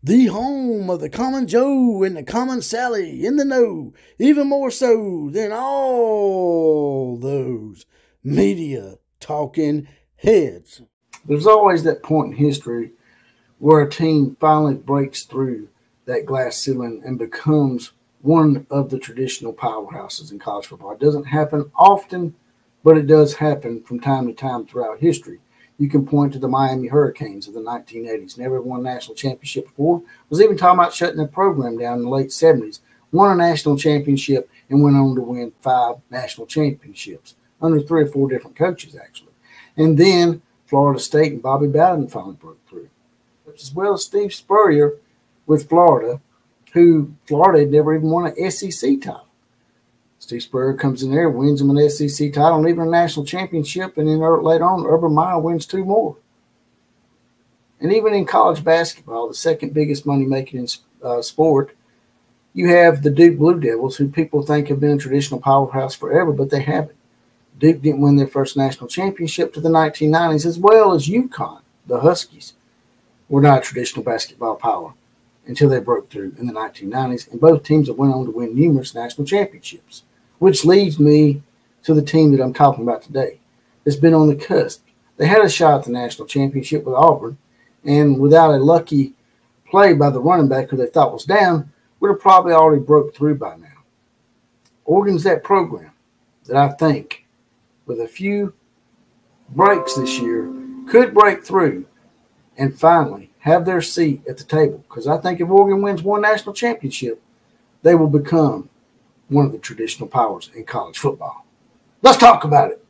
the home of the common Joe and the common Sally in the know, even more so than all those media talking heads. There's always that point in history where a team finally breaks through that glass ceiling and becomes one of the traditional powerhouses in college football. It doesn't happen often, but it does happen from time to time throughout history. You can point to the Miami Hurricanes of the 1980s. Never won a national championship before. Was even talking about shutting their program down in the late 70s. Won a national championship and went on to win 5 national championships under 3 or 4 different coaches, actually. And then Florida State and Bobby Bowden finally broke through, as well as Steve Spurrier with Florida, who Florida had never even won an SEC title. Steve Spurrier comes in there, wins them an SEC title, and even a national championship, and then later on, Urban Meyer wins 2 more. And even in college basketball, the second biggest money-making sport, you have the Duke Blue Devils, who people think have been a traditional powerhouse forever, but they haven't. Duke didn't win their first national championship to the 1990s, as well as UConn, the Huskies, were not a traditional basketball power until they broke through in the 1990s, and both teams have went on to win numerous national championships, which leads me to the team that I'm talking about today. It's been on the cusp. They had a shot at the national championship with Auburn, and without a lucky play by the running back who they thought was down, would have probably already broke through by now. Oregon's that program that I think, with a few breaks this year, could break through and finally have their seat at the table. Because I think if Oregon wins one national championship, they will become one of the traditional powers in college football. Let's talk about it.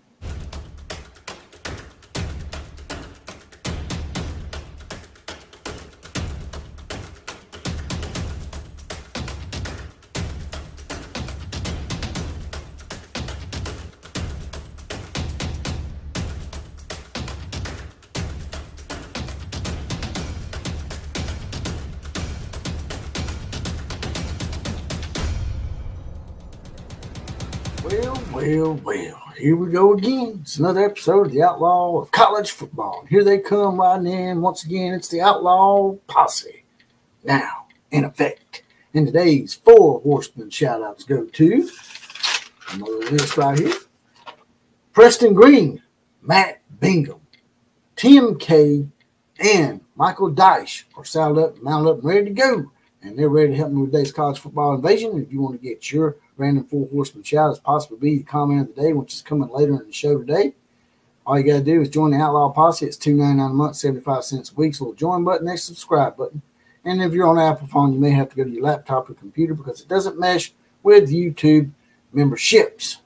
Well, here we go again. It's another episode of the Outlaw of College Football. Here they come riding in. Once again, it's the Outlaw Posse. Now, in effect. And today's 4 horsemen shout-outs go to, on the list right here, Preston Green, Matt Bingham, Tim K, and Michael Dyche are saddled up, mounted up, and ready to go. And they're ready to help me with today's college football invasion. If you want to get your random 4 horseman shout, it's possibly be the comment of the day, which is coming later in the show today. All you got to do is join the Outlaw Posse. It's $2.99 a month, 75 cents a week. So join button, next subscribe button. And if you're on Apple phone, you may have to go to your laptop or computer because it doesn't mesh with YouTube memberships.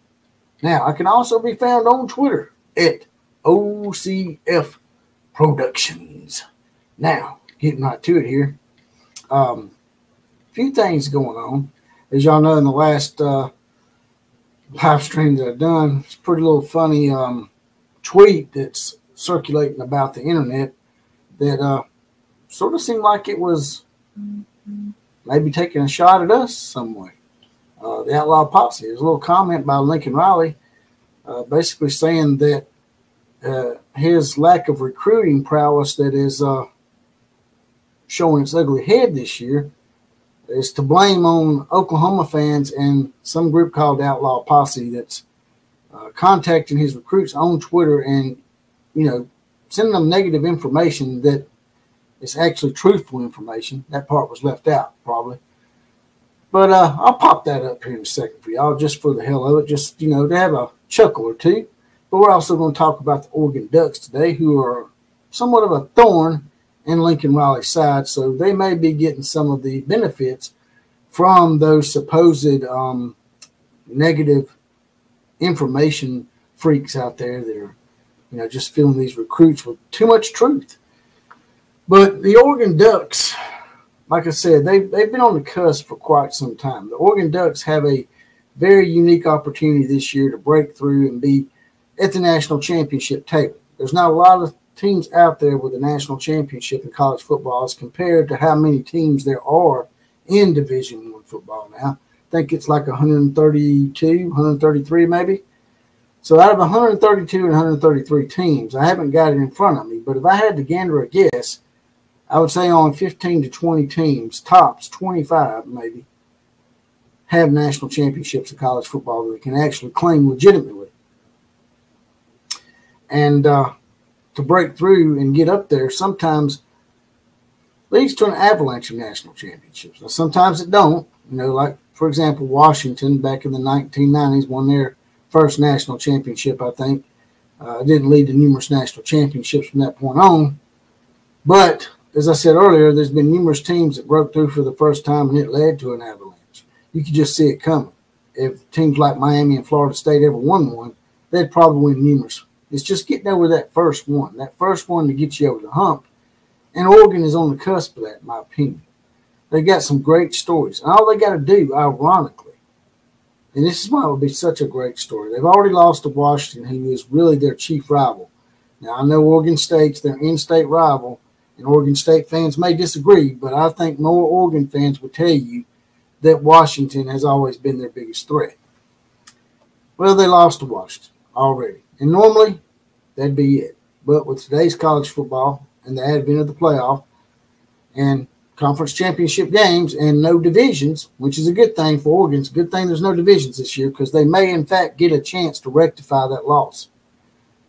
Now, I can also be found on Twitter at OCF Productions. Now, getting right to it here. Few things going on. As y'all know, in the last live stream that I've done, it's a pretty little funny tweet that's circulating about the internet that sort of seemed like it was maybe taking a shot at us some way. The Outlaw Posse. There's a little comment by Lincoln Riley basically saying that his lack of recruiting prowess that is showing its ugly head this year is to blame on Oklahoma fans and some group called Outlaw Posse that's contacting his recruits on Twitter and, sending them negative information that is actually truthful information. That part was left out probably. But I'll pop that up here in a second for y'all just for the hell of it, just, to have a chuckle or two. But we're also going to talk about the Oregon Ducks today, who are somewhat of a thorn in Lincoln Riley's side, so they may be getting some of the benefits from those supposed negative information freaks out there that are, just filling these recruits with too much truth. But the Oregon Ducks, like I said, they've been on the cusp for quite some time. The Oregon Ducks have a very unique opportunity this year to break through and be at the national championship table. There's not a lot of teams out there with a national championship in college football as compared to how many teams there are in Division I football now. I think it's like 132, 133 maybe. So out of 132 and 133 teams, I haven't got it in front of me, but if I had to gander a guess, I would say only 15 to 20 teams, tops 25 maybe, have national championships in college football that they can actually claim legitimately. And to break through and get up there sometimes leads to an avalanche of national championships. Now, sometimes it don't. Like, for example, Washington back in the 1990s won their first national championship, I think. It didn't lead to numerous national championships from that point on. But, as I said earlier, there's been numerous teams that broke through for the first time, and it led to an avalanche. You could just see it coming. If teams like Miami and Florida State ever won one, they'd probably win numerous. It's just getting over that first one to get you over the hump. And Oregon is on the cusp of that, in my opinion. They got some great stories. And all they got to do, ironically, and this is why it would be such a great story. They've already lost to Washington, who is really their chief rival. Now, I know Oregon State's their in-state rival, and Oregon State fans may disagree, but I think more Oregon fans would tell you that Washington has always been their biggest threat. Well, they lost to Washington already. And normally, that'd be it. But with today's college football and the advent of the playoff and conference championship games and no divisions, which is a good thing for Oregon. It's a good thing there's no divisions this year because they may, in fact, get a chance to rectify that loss.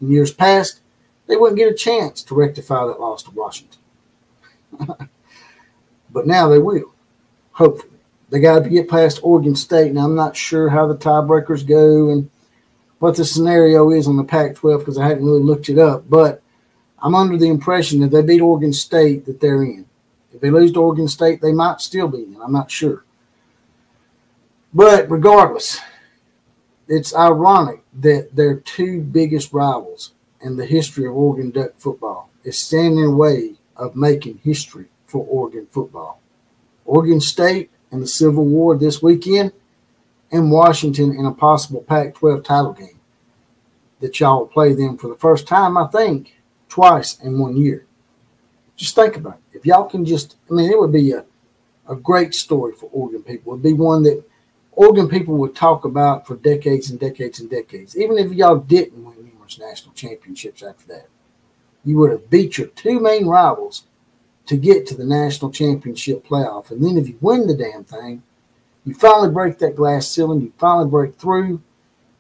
In years past, they wouldn't get a chance to rectify that loss to Washington. But now they will, hopefully. They got to get past Oregon State. Now, I'm not sure how the tiebreakers go and what the scenario is on the Pac-12 because I hadn't really looked it up. But I'm under the impression that they beat Oregon State that they're in. If they lose to Oregon State, they might still be in. I'm not sure. But regardless, it's ironic that their two biggest rivals in the history of Oregon Duck football is standing in the way of making history for Oregon football. Oregon State in the Civil War this weekend and Washington in a possible Pac-12 title game that y'all will play them for the first time, I think, twice in 1 year. Just think about it. If y'all can just, it would be a great story for Oregon people. It would be one that Oregon people would talk about for decades and decades and decades. Even if y'all didn't win numerous national championships after that, you would have beat your two main rivals to get to the national championship playoff. And then if you win the damn thing, you finally break that glass ceiling, you finally break through,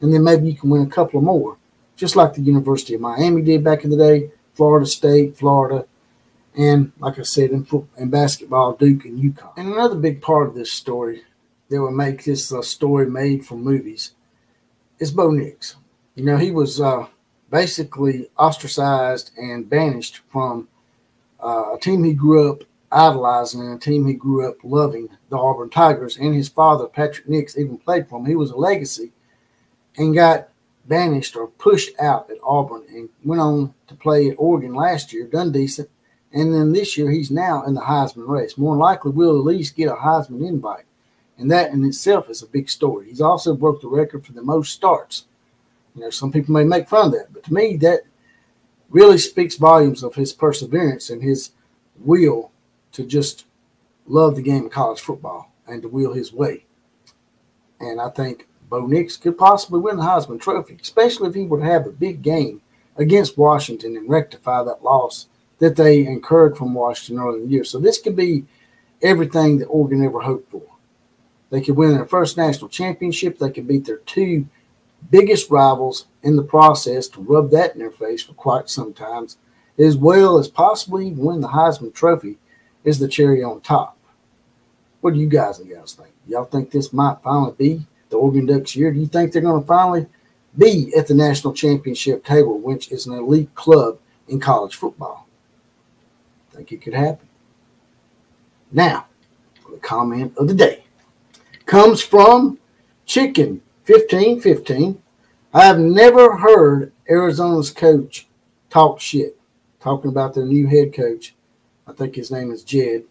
and then maybe you can win a couple of more, just like the University of Miami did back in the day, Florida State, Florida, and like I said, in basketball, Duke and UConn. And another big part of this story that would make this a story made for movies is Bo Nix. He was basically ostracized and banished from a team he grew up idolizing and a team he grew up loving, the Auburn Tigers, and his father, Patrick Nix, even played for him. He was a legacy and got banished or pushed out at Auburn and went on to play at Oregon last year, done decent. And then this year, he's now in the Heisman race. More than likely, will at least get a Heisman invite. And that in itself is a big story. He's also broke the record for the most starts. Some people may make fun of that. But to me, that really speaks volumes of his perseverance and his will to just love the game of college football and to will his way. And I think Bo Nix could possibly win the Heisman Trophy, especially if he would have a big game against Washington and rectify that loss that they incurred from Washington earlier in the year. So this could be everything that Oregon ever hoped for. They could win their first national championship. They could beat their two biggest rivals in the process to rub that in their face for quite some time, as well as possibly even win the Heisman Trophy as the cherry on top. What do you guys and gals think? Y'all think this might finally be the Oregon Ducks' year? Do you think they're going to finally be at the national championship table, which is an elite club in college football? I think it could happen. Now, the comment of the day comes from Chicken 1515. I have never heard Arizona's coach talk shit, talking about their new head coach. I think his name is Jed.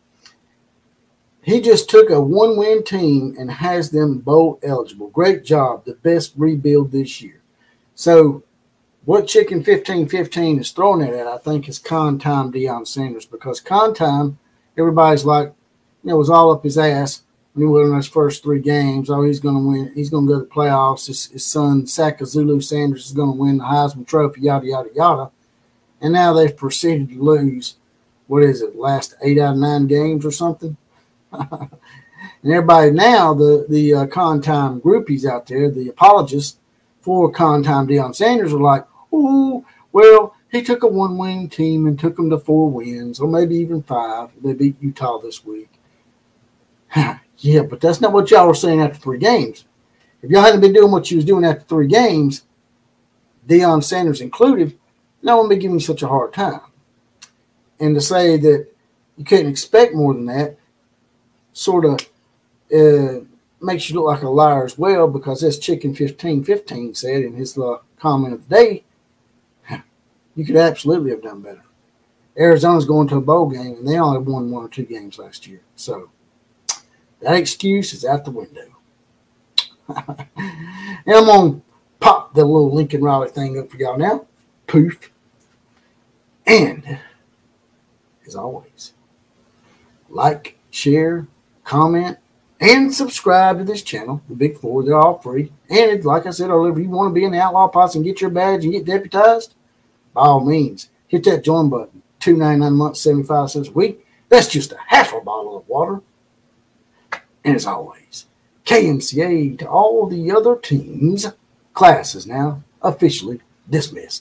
He just took a one-win team and has them bowl eligible. Great job. The best rebuild this year. So what Chicken 1515 is throwing it at, I think, is con time Deion Sanders, because con time, everybody's like, was all up his ass when he won those first three games. Oh, he's going to win. He's going to go to the playoffs. His son, Saka Zulu Sanders, is going to win the Heisman Trophy, yada, yada, yada. And now they've proceeded to lose what is it, last 8 out of 9 games or something. And everybody now, the con time groupies out there, the apologists for con time Deion Sanders are like, oh, well, he took a 1-win team and took them to 4 wins, or maybe even 5. They beat Utah this week. Yeah, but that's not what y'all were saying after 3 games. If y'all hadn't been doing what you was doing after 3 games, Deion Sanders included, no one would be giving you such a hard time. And to say that you couldn't expect more than that sort of makes you look like a liar as well, because as Chicken 1515 said in his comment of the day, you could absolutely have done better. Arizona's going to a bowl game, and they only won 1 or 2 games last year. So that excuse is out the window. And I'm going to pop the little Lincoln Riley thing up for y'all now. Poof. And, as always, like, share, comment, and subscribe to this channel, the Big Four. They're all free. And like I said earlier, if you want to be in the Outlaw Posse and get your badge and get deputized, by all means, hit that join button. $2.99 a month, 75 cents a week. That's just a half a bottle of water. And as always, KMCA to all the other teams. Class is now officially dismissed.